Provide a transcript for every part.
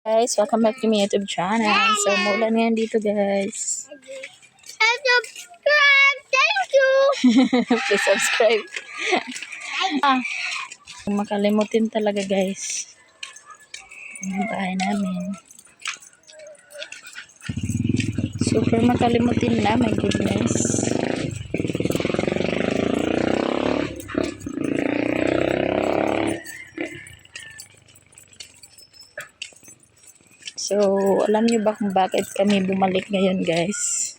Guys, welcome back to my YouTube channel. So, mulan ngayon dito, guys. Subscribe! Thank you! Please subscribe. Makalimutin talaga, guys. Yung bahay namin. Super makalimutin na, my goodness. So, alam niyo ba kung bakit kami bumalik ngayon, guys?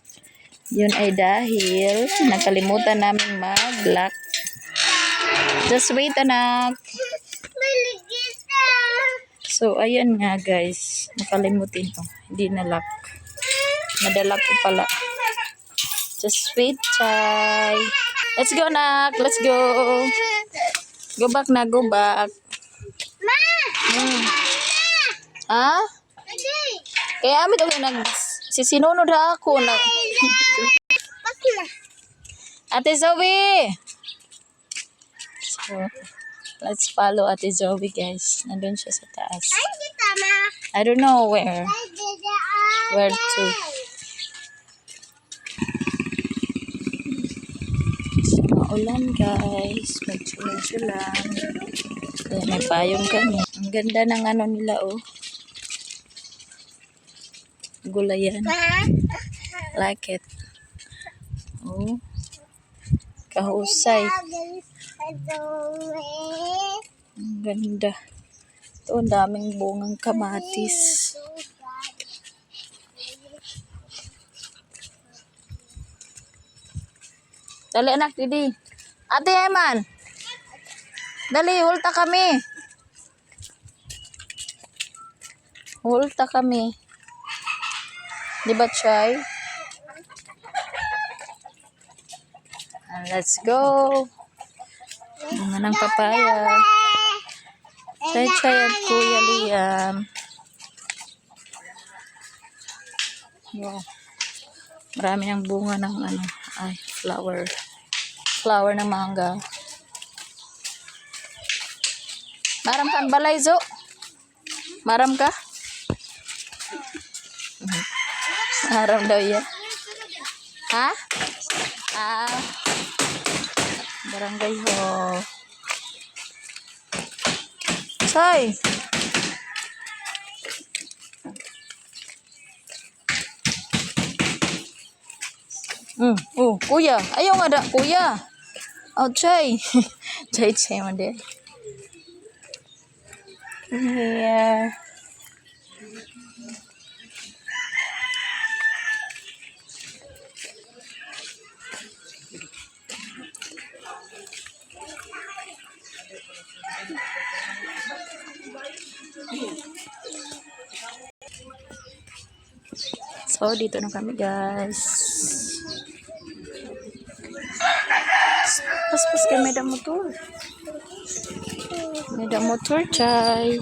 Yun ay dahil nakalimutan namin mag-lock. Just wait, anak. So, ayan nga, guys. Nakalimutin ko. Hindi na-lock. Nadala ko pala. Just wait, Chay. Let's go, anak. Let's go. Go back na, go back. Ha? Kaya amin ulit nagsisinunod ako na. Ate Zoe. So, let's follow Ate Zoe, guys. Nandun siya sa taas. I don't know where. Where to. So, maulan, guys. Medyo lang. Kaya may payong kami. Ang ganda ng ano nila, oh. Gulayan. Like it. Oh. Kahusay. Ang ganda. Ito, ang daming bungang kamatis. Dali, anak, didi. Ate Eman. Dali, hulta kami. Hulta kami. Diba, Chay? Let's go. Mga ng papaya. Chay at Kuya Liam. Wow. Marami ng bunga ng ano. Ay, flower. Flower ng mangga. Maram ka ang balay, Zo? Maram ka? Maram daw yan. Ha? Barangay ho. Say. Kuya. Ayaw nga da, kuya. Oh, Chay. Chay mo din. Here. So, dito na kami, guys. Pas kami ada motor. Ada motor, Chay.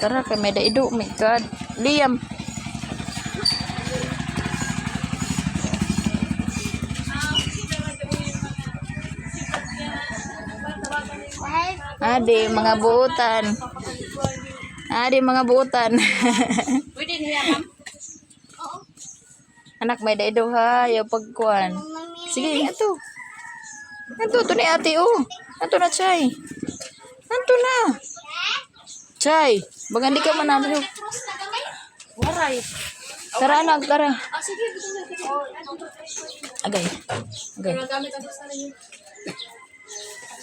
Tara kami ada idu, my God. Liam. Ade, mga buutan. Ade, mga buutan. Pwede niya, ma'am? Anak, may daido ha. Ayaw pagkuhan. Sige, ato. Ato ni ate, oh. Ato na, Chay. Ato na. Chay, bagan di ka manalo. Waray. Tara, anak, tara. Sige. Agay. Gamit ang gusto ninyo.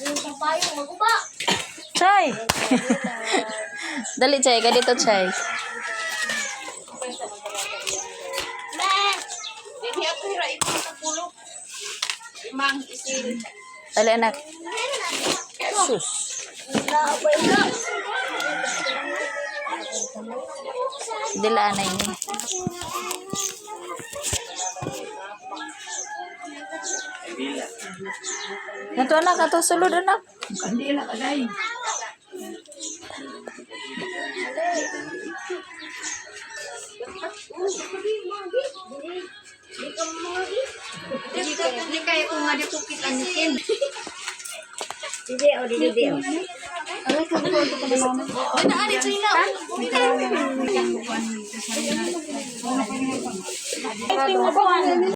Yung papayo, maguba. Chay. Dali, Chay. Ganito, Chay. Hindi ako hira ipang kapulo. Imang isin. Dali, anak. Sus. Dila na ini. Nato anak, ato sulod anak. Hindi na kagay. Hindi kaya kung nga ditukit ang nikin. Hindi, o. Ay, kung ko ito pa naman. Ay, naanit sa ila. Amen.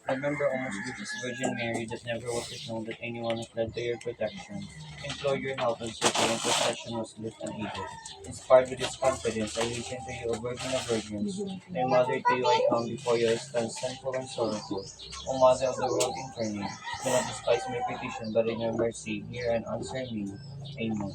Remember, O most gracious Virgin Mary, that never was it known that anyone who fled to your protection, implored your help, and sought your intercession was left unaided. Inspired with this confidence, I hasten to you, O Virgin of Virgins. My Mother, to you I come before you, I stand sinful and sorrowful. O Mother of the world incarnate, do not despise my petition, but in your mercy, hear and answer me. Amen.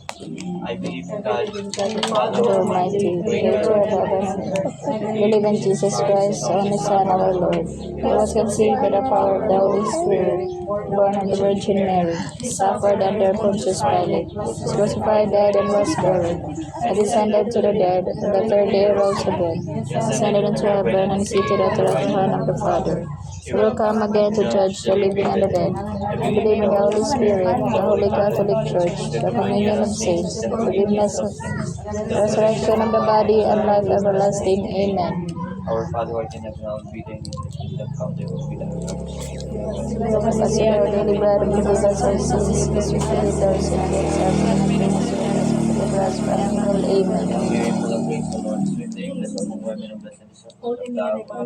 I believe in God, the Father God Almighty, Almighty, creator creator of of heaven heaven and and earth. earth, believe in Jesus Christ, only Son, our Lord, who was conceived by the power of the Holy Spirit, born of the Virgin Mary, suffered under Pontius Pilate, was crucified, died, and was buried. He descended to the dead, and the third day rose again. Ascended into heaven, and is seated at the right hand of the Father. He will come again to judge the living and the dead. I believe in the Holy Spirit, the Holy Catholic Church, the communion of saints, the forgiveness of sins, the resurrection of the body, and life everlasting. Amen. Our Father who art in heaven, hallowed be thy name. Thy kingdom come, thy will be done on earth as it is in heaven. As in our daily bread, and forgive us our sins, as we forgive our sins against us, and bring us not into temptation, but deliver us from evil. Amen. Hail Mary, full of grace, the Lord is with thee. Blessed among women, and blessed is the fruit of thy womb. Bless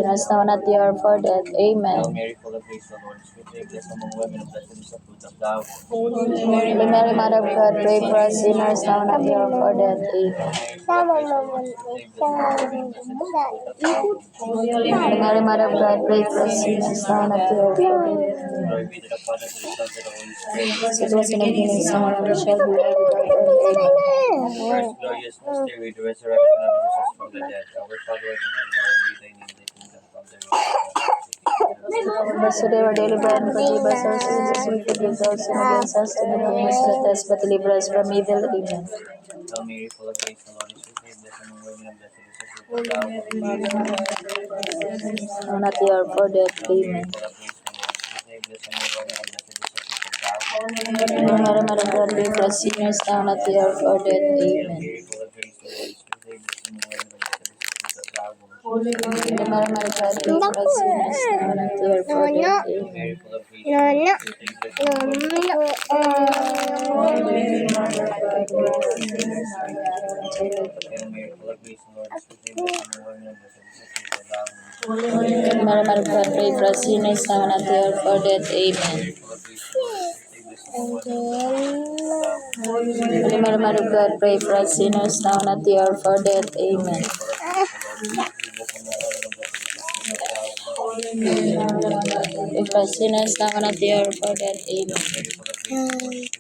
us now and at the hour of our death. Hail Amen. Mary, full of grace, the Lord is with thee. Blessed among women, and blessed is the fruit of thy womb. Holy Mary, Mother of God, pray for us sinners now and at the hour of our death. Hail Amen. Mary, full of grace, the Lord is with thee. Blessed among women, and blessed is the fruit of thy womb. Holy Mary, Mother of God, pray for us sinners now and at the hour of our death. Glory be to the Father, to the Son, to the Holy Spirit. As it was in the beginning, so now and shall be, world without end. Amen. First glorious mystery, the resurrection of Jesus from the dead. Our Father who art in heaven, hallowed be thy name. Thy kingdom come, thy will be done. Give us today our daily bread, and forgive us our sins as we forgive those who sin against us, and not bring us to test, but deliver us from evil. Amen. Hail Mary, full of grace, the Lord is with thee. Blessed among women, and blessed is the fruit of thy womb. Now and at the hour of our death. Hail Mary, Amen. full of grace, the Lord is with thee. Blessed among women, and blessed is the fruit of thy womb. Holy Mary, Mother of God, pray for us sinners now and at the hour of our death. Hail Amen. Mary, full of grace, the Lord is with thee. Blessed among women, and blessed is the fruit of thy womb. Holy Mary, Mother of God, pray for us sinners now and at the hour of our death. Hail Amen. Mary, full of grace, the Lord is with thee. Blessed among women, and blessed is the fruit of thy womb. Holy Mary, Mother of God, pray for us sinners now and at the hour of our death. Hail Mary, full of grace, the Lord is with thee. Blessed among women, and blessed is the fruit of thy womb. Holy Mary, Mother of God, pray for us sinners now and at the hour of our death. Amen. Mary, full of grace, the Lord is with thee. Blessed among women, and blessed is the fruit of thy womb. Holy Mary, Mother of God, pray for us sinners now and at the hour of our death. Amen. Full of grace, the Lord is with thee. Blessed among women, and blessed is the fruit of thy womb. Pray for us sinners now and at the hour of our death. Amen. Mary, full of grace, the Lord is with thee.